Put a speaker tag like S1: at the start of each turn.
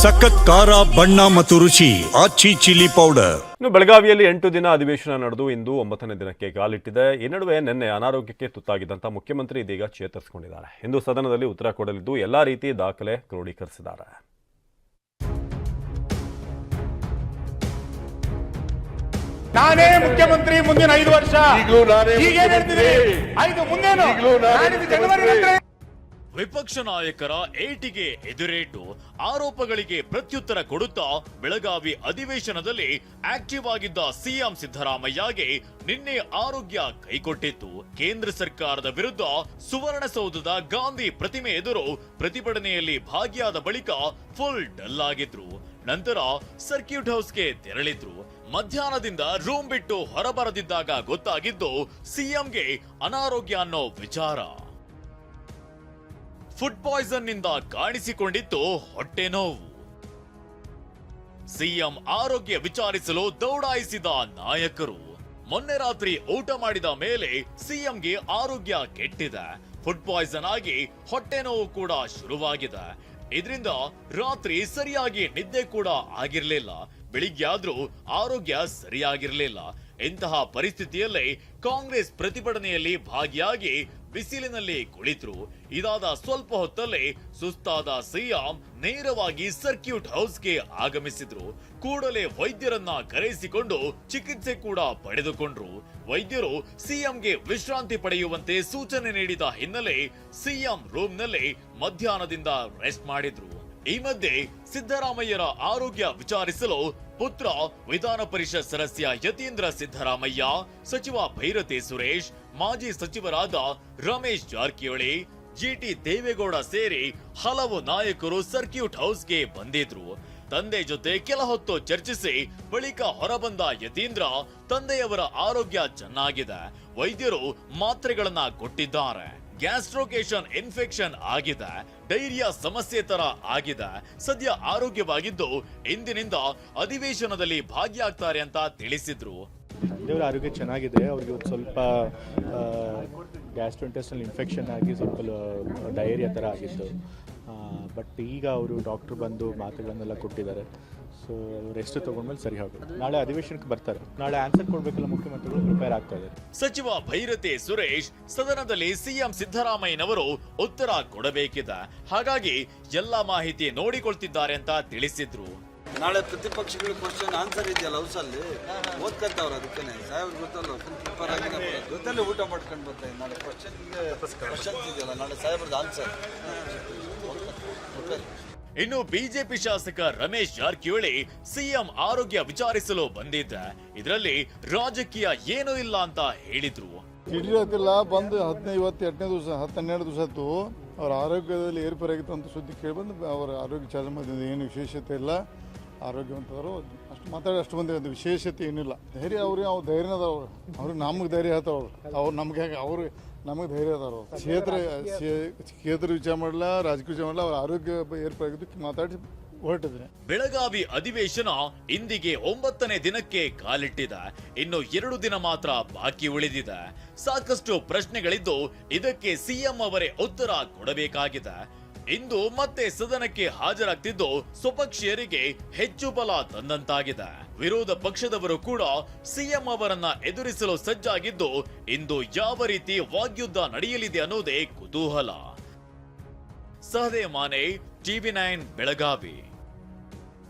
S1: ಸಖತ್ ಖಾರ ಬಣ್ಣ ಮತ್ತು ರುಚಿ ಆಚಿ ಚಿಲ್ಲಿ ಪೌಡರ್.
S2: ಇನ್ನು ಬೆಳಗಾವಿಯಲ್ಲಿ 8 ದಿನ ಅಧಿವೇಶನ ನಡೆದು ಇಂದು 9ನೇ ದಿನಕ್ಕೆ ಕಾಲಿಟ್ಟಿದೆ. ಈ ನಡುವೆ ನಿನ್ನೆ ಅನಾರೋಗ್ಯಕ್ಕೆ ತುತ್ತಾಗಿದ್ದಂಥ ಮುಖ್ಯಮಂತ್ರಿ ಇದೀಗ ಚೇತರಿಸಿಕೊಂಡಿದ್ದಾರೆ. ಇಂದು ಸದನದಲ್ಲಿ ಉತ್ತರ ಕೊಡಲಿದ್ದು ಎಲ್ಲಾ ರೀತಿ ದಾಖಲೆ ಕ್ರೋಢೀಕರಿಸಿದ್ದಾರೆ.
S3: ನಾನೇ ಮುಖ್ಯಮಂತ್ರಿ ಮುಂದಿನ 5 ವರ್ಷ.
S4: ವಿಪಕ್ಷ ನಾಯಕರ ಏಟಿಗೆ ಎದುರೇಟು, ಆರೋಪಗಳಿಗೆ ಪ್ರತ್ಯುತ್ತರ ಕೊಡುತ್ತಾ ಬೆಳಗಾವಿ ಅಧಿವೇಶನದಲ್ಲಿ ಆಕ್ಟಿವ್ ಆಗಿದ್ದ ಸಿಎಂ ಸಿದ್ದರಾಮಯ್ಯಗೆ ನಿನ್ನೆ ಆರೋಗ್ಯ ಕೈಕೊಟ್ಟಿತ್ತು. ಕೇಂದ್ರ ಸರ್ಕಾರದ ವಿರುದ್ಧ ಸುವರ್ಣಸೌಧದ ಗಾಂಧಿ ಪ್ರತಿಮೆ ಎದುರು ಪ್ರತಿಭಟನೆಯಲ್ಲಿ ಭಾಗಿಯಾದ ಬಳಿಕ ಫುಲ್ ಡಲ್ ಆಗಿದ್ರು. ನಂತರ ಸರ್ಕ್ಯೂಟ್ ಹೌಸ್ಗೆ ತೆರಳಿದ್ರು. ಮಧ್ಯಾಹ್ನದಿಂದ ರೂಮ್ ಬಿಟ್ಟು ಹೊರಬರದಿದ್ದಾಗ ಗೊತ್ತಾಗಿದ್ದು ಸಿಎಂಗೆ ಅನಾರೋಗ್ಯ ಅನ್ನೋ ವಿಚಾರ. ಫುಡ್ ಪಾಯ್ಸನ್ ನಿಂದ ಕಾಣಿಸಿಕೊಂಡಿತ್ತು ಹೊಟ್ಟೆ ನೋವು. ಸಿಎಂ ಆರೋಗ್ಯ ವಿಚಾರಿಸಲು ದೌಡಾಯಿಸಿದ ನಾಯಕರು. ಮೊನ್ನೆ ರಾತ್ರಿ ಊಟ ಮಾಡಿದ ಮೇಲೆ ಸಿಎಂಗೆ ಆರೋಗ್ಯ ಕೆಟ್ಟಿದೆ. ಫುಡ್ ಪಾಯ್ಸನ್ ಆಗಿ ಹೊಟ್ಟೆ ನೋವು ಕೂಡ ಶುರುವಾಗಿದೆ. ಇದರಿಂದ ರಾತ್ರಿ ಸರಿಯಾಗಿ ನಿದ್ದೆ ಕೂಡ ಆಗಿರ್ಲಿಲ್ಲ. ಬೆಳಿಗ್ಗೆ ಆದ್ರೂ ಆರೋಗ್ಯ ಸರಿಯಾಗಿರ್ಲಿಲ್ಲ. ಇಂತಹ ಪರಿಸ್ಥಿತಿಯಲ್ಲಿ ಕಾಂಗ್ರೆಸ್ ಪ್ರತಿಭಟನೆಯಲ್ಲಿ ಭಾಗಿಯಾಗಿ ಬಿಸಿಲಿನಲ್ಲಿ ಕುಳಿತರು. ಇದಾದ ಸ್ವಲ್ಪ ಹೊತ್ತಲ್ಲೇ ಸುಸ್ತಾದ ಸಿಎಂ ನೇರವಾಗಿ ಸರ್ಕ್ಯೂಟ್ ಹೌಸ್ಗೆ ಆಗಮಿಸಿದ್ರು. ಕೂಡಲೇ ವೈದ್ಯರನ್ನ ಕರೆಸಿಕೊಂಡು ಚಿಕಿತ್ಸೆ ಕೂಡ ಪಡೆದುಕೊಂಡ್ರು. ವೈದ್ಯರು ಸಿಎಂಗೆ ವಿಶ್ರಾಂತಿ ಪಡೆಯುವಂತೆ ಸೂಚನೆ ನೀಡಿದ ಹಿನ್ನೆಲೆ ಸಿಎಂ ರೂಮ್ನಲ್ಲಿ ಮಧ್ಯಾಹ್ನದಿಂದ ರೆಸ್ಟ್ ಮಾಡಿದ್ರು. ಈ ಮಧ್ಯೆ ಸಿದ್ದರಾಮಯ್ಯರ ಆರೋಗ್ಯ ವಿಚಾರಿಸಲು ಪುತ್ರ ವಿಧಾನ ಪರಿಷತ್ ಸದಸ್ಯ ಯತೀಂದ್ರ ಸಿದ್ದರಾಮಯ್ಯ, ಸಚಿವ ಭೈರತಿ ಸುರೇಶ್, ಮಾಜಿ ಸಚಿವರಾದ ರಮೇಶ್ ಜಾರಕಿಹೊಳಿ, ಜಿಟಿ ದೇವೇಗೌಡ ಸೇರಿ ಹಲವು ನಾಯಕರು ಸರ್ಕ್ಯೂಟ್ ಹೌಸ್ಗೆ ಬಂದಿದ್ರು. ತಂದೆ ಜೊತೆ ಕೆಲ ಹೊತ್ತು ಚರ್ಚಿಸಿ ಬಳಿಕ ಹೊರಬಂದ ಯತೀಂದ್ರ ತಂದೆಯವರ ಆರೋಗ್ಯ ಚೆನ್ನಾಗಿದೆ. ವೈದ್ಯರು ಮಾತ್ರೆಗಳನ್ನ ಕೊಟ್ಟಿದ್ದಾರೆ. ಗ್ಯಾಸ್ಟ್ರೋಕೇಶನ್ ಇನ್ಫೆಕ್ಷನ್ ಆಗಿದೆ, ಡೈರಿಯಾ ಸಮಸ್ಯೆ ತರ ಆಗಿದೆ. ಸದ್ಯ ಆರೋಗ್ಯವಾಗಿದ್ದು ಇಂದಿನಿಂದ ಅಧಿವೇಶನದಲ್ಲಿ ಭಾಗಿಯಾಗ್ತಾರೆ ಅಂತ ತಿಳಿಸಿದ್ರು.
S5: ತಂದೆಯವರ ಆರೋಗ್ಯ ಚೆನ್ನಾಗಿದೆ. ಅವ್ರಿಗೆ ಸ್ವಲ್ಪ ಗ್ಯಾಸ್ಟ್ರೋಇಂಟೆಸ್ಟೈನಲ್ ಇನ್ಫೆಕ್ಷನ್ ಆಗಿ ಸ್ವಲ್ಪ ಡೈರಿಯಾ ಥರ ಆಗಿತ್ತು. ಬಟ್ ಈಗ ಅವರು ಡಾಕ್ಟರ್ ಬಂದು ಮಾತ್ರೆಗಳನ್ನೆಲ್ಲ ಕೊಟ್ಟಿದ್ದಾರೆ. ಸೊ ರೆಸ್ಟ್ ತಗೊಂಡ್ಮೇಲೆ ಸರಿ ಹೋಗುತ್ತೆ. ನಾಳೆ ಅಧಿವೇಶನಕ್ಕೆ ಬರ್ತಾರೆ. ನಾಳೆ ಆನ್ಸರ್ ಕೊಡಬೇಕಲ್ಲ, ಮುಖ್ಯಮಂತ್ರಿಗಳು ಪ್ರಿಪೇರ್ ಆಗ್ತಾ ಇದ್ದಾರೆ.
S4: ಸಚಿವ ಭೈರತಿ ಸುರೇಶ್, ಸದನದಲ್ಲಿ ಸಿಎಂ ಸಿದ್ದರಾಮಯ್ಯನವರು ಉತ್ತರ ಕೊಡಬೇಕಿದೆ, ಹಾಗಾಗಿ ಎಲ್ಲಾ ಮಾಹಿತಿ ನೋಡಿಕೊಳ್ತಿದ್ದಾರೆ ಅಂತ ತಿಳಿಸಿದ್ರು.
S6: ನಾಳೆ ಪ್ರತಿಪಕ್ಷಗಳ ಕ್ವಶನ್ ಆನ್ಸರ್ ಇದೆಯಲ್ಲ ಹೌಸಲ್ಲಿ ಓದ್ಕೊಂತವ್ರು. ಅದಕ್ಕೆ ಸಾಹೇಬ್ ಗೊತ್ತಲ್ಲ, ಪ್ರಿಪೇರ್ ಆಗಿ ಗೊತ್ತಲ್ಲೇ ಊಟ ಮಾಡ್ಕೊಂಡು ಬರ್ತಾರೆ. ನಾಳೆ ಕ್ವಶನ್ಸ್ ಇದೆಯಲ್ಲ, ನಾಳೆ ಸಾಹೇಬ್ರದ್ದು ಆನ್ಸರ್.
S4: ಇನ್ನು ಬಿಜೆಪಿ ಶಾಸಕ ರಮೇಶ್ ಜಾರಕಿಹೊಳಿ ಸಿಎಂ ಆರೋಗ್ಯ ವಿಚಾರಿಸಲು ಬಂದಿದ್ದ. ಇದರಲ್ಲಿ ರಾಜಕೀಯ ಏನೂ ಇಲ್ಲ ಅಂತ ಹೇಳಿದ್ರು.
S7: ಹಿಡಿಯೋದಿಲ್ಲ ಬಂದು 18 ದಿವಸ 12 ದಿವಸ ಆಯ್ತು. ಅವರ ಆರೋಗ್ಯದಲ್ಲಿ ಏರ್ಪೇರಾಗಿತ್ತು ಅಂತ ಸುದ್ದಿ ಕೇಳಿಬಂದು ಅವರ ಆರೋಗ್ಯ ವಿಚಾರ ಮಾಡಿದ. ಏನು ವಿಶೇಷತೆ ಇಲ್ಲ, ಆರೋಗ್ಯವಂತವರು. ಅಷ್ಟು ಮಾತಾಡಿ ಅಷ್ಟು ಮಂದಿ ಅದು ವಿಶೇಷತೆ ಏನಿಲ್ಲ. ಧೈರ್ಯ ಅವ್ರಿಗೆ ಅವ್ರು ಧೈರ್ಯ ಅದಾವ. ಅವ್ರಿಗೆ ನಮಗೆ ಧೈರ್ಯ ಹೇಳ್ತಾವ್ರು. ಅವ್ರು ನಮ್ಗೆ ಹೇಗೆ ಅವ್ರು ನಮಗೆ ಧೈರ್ಯ ಅದಾರು. ಕ್ಷೇತ್ರ ವಿಚಾರ ಮಾಡಲ್ಲ, ರಾಜಕೀಯ ವಿಚಾರ ಮಾಡಲ್ಲ. ಅವ್ರ ಆರೋಗ್ಯ ಏರ್ಪೇರಾಗಿದ್ದು ಮಾತಾಡಿ ಹೊರಟಿದೆ.
S4: ಬೆಳಗಾವಿ ಅಧಿವೇಶನ ಇಂದಿಗೆ 9ನೇ ದಿನಕ್ಕೆ ಕಾಲಿಟ್ಟಿದೆ. ಇನ್ನು 2 ದಿನ ಮಾತ್ರ ಬಾಕಿ ಉಳಿದಿದೆ. ಸಾಕಷ್ಟು ಪ್ರಶ್ನೆಗಳಿದ್ದು ಇದಕ್ಕೆ ಸಿಎಂ ಅವರೇ ಉತ್ತರ ಕೊಡಬೇಕಾಗಿದೆ. ಇಂದು ಮತ್ತೆ ಸದನಕ್ಕೆ ಹಾಜರಾಗ್ತಿದ್ದು ಸ್ವಪಕ್ಷೀಯರಿಗೆ ಹೆಚ್ಚು ಬಲ ತಂದಂತಾಗಿದೆ. ವಿರೋಧ ಪಕ್ಷದವರು ಕೂಡ ಸಿಎಂ ಅವರನ್ನ ಎದುರಿಸಲು ಸಜ್ಜಾಗಿದ್ದು ಇಂದು ಯಾವ ರೀತಿ ವಾಗ್ಯುದ್ಧ ನಡೆಯಲಿದೆ ಅನ್ನೋದೇ ಕುತೂಹಲ. ಸಹದೇ ಮಾನೆ, ಟಿವಿ9 ಬೆಳಗಾವಿ.